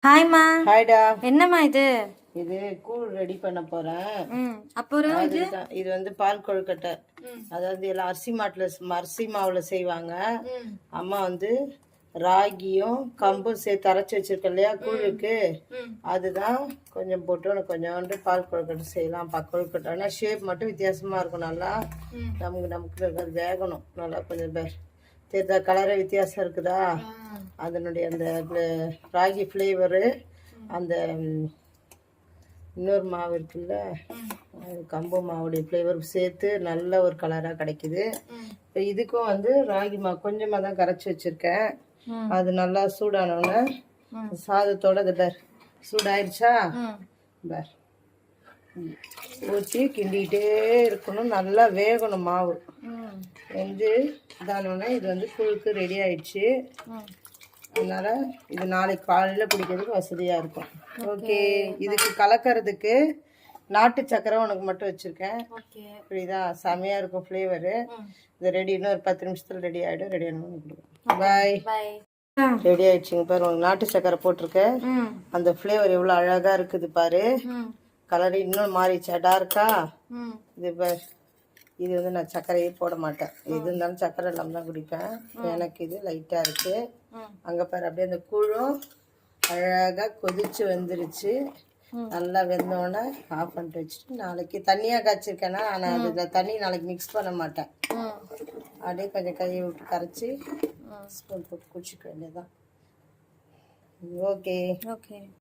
ஹாய்மா. ஹாய்டா. என்னம்மா இது? இது கூழ் ரெடி பண்ண போறேன். அப்புறம் இது வந்து பால் கொழுக்கட்டை. அதாவது எல்லாம் அரிசி மாவுல செய்வாங்க. அம்மா வந்து ராகியும் கம்பும் சேர்த்து அரைச்சி வச்சிருக்க இல்லையா கூழுக்கு, அதுதான் கொஞ்சம் போட்டு உனக்கு கொஞ்சோண்டு பால் கொழுக்கட்டை செய்யலாம். கொழுக்கட்டை ஆனால் ஷேப் மட்டும் வித்தியாசமா இருக்கும். நல்லா நமக்கு அது வேகணும். நல்லா கொஞ்சம் தெரியுதா, கலரே வித்தியாசம் இருக்குதா? அதனுடைய அந்த ராகி ஃப்ளேவரு, அந்த இன்னொரு மாவு இருக்குல்ல, கம்பு மாவுடைய ஃப்ளேவர் சேர்த்து நல்ல ஒரு கலராக கிடைக்குது. இப்போ இதுக்கும் வந்து ராகி மாவு கொஞ்சமாக தான் கரைச்சி வச்சுருக்கேன். அது நல்லா சூடானோடனே சாதத்தோட அது சூடாயிடுச்சா ஊற்றி கிண்டிகிட்டே இருக்கணும். நல்லா வேகணும் மாவு. வெந்து இதானோடனே இது வந்து கூழுக்கு ரெடி ஆயிடுச்சு. அதனால் இது நாளைக்கு காலையில் குடிக்கிறதுக்கு வசதியாக இருக்கும். ஓகே, இதுக்கு கலக்கிறதுக்கு நாட்டு சக்கரை உனக்கு மட்டும் வச்சுருக்கேன். புரியுதா? செமையாக இருக்கும் ஃப்ளேவரு. இது ரெடி, இன்னும் ஒரு 10 நிமிஷத்தில் ரெடி ஆகிடும். ரெடி ஆனோன்னு கொடுக்கும். பாய். ரெடி ஆயிடுச்சுங்க பாரு. உனக்கு நாட்டு சக்கரை போட்டிருக்கேன். அந்த ஃப்ளேவர் எவ்வளோ அழகாக இருக்குது பாரு. கலர் இன்னும் மாறிச்சா டார்க்கா? இது பாரு. இது வந்து நான் சர்க்கரையே போட மாட்டேன். எது இருந்தாலும் சர்க்கரை இல்லாமல் தான் குடிப்பேன். எனக்கு இது லைட்டாக இருக்குது. அங்கே பாரு, அப்படியே அந்த கூழும் அழகாக கொதிச்சு வந்துருச்சு. நல்லா வெந்தோடனே ஆஃப் பண்ணிட்டு வச்சுட்டு, நாளைக்கு தண்ணியாக காய்ச்சிருக்கேன்னா ஆனால் அதில் தண்ணி நாளைக்கு மிக்ஸ் பண்ண மாட்டேன். அப்படியே கொஞ்சம் கையை விட்டு கரைச்சி ஸ்பூன் போட்டு குடிச்சிக்க வேண்டியதான். ஓகே.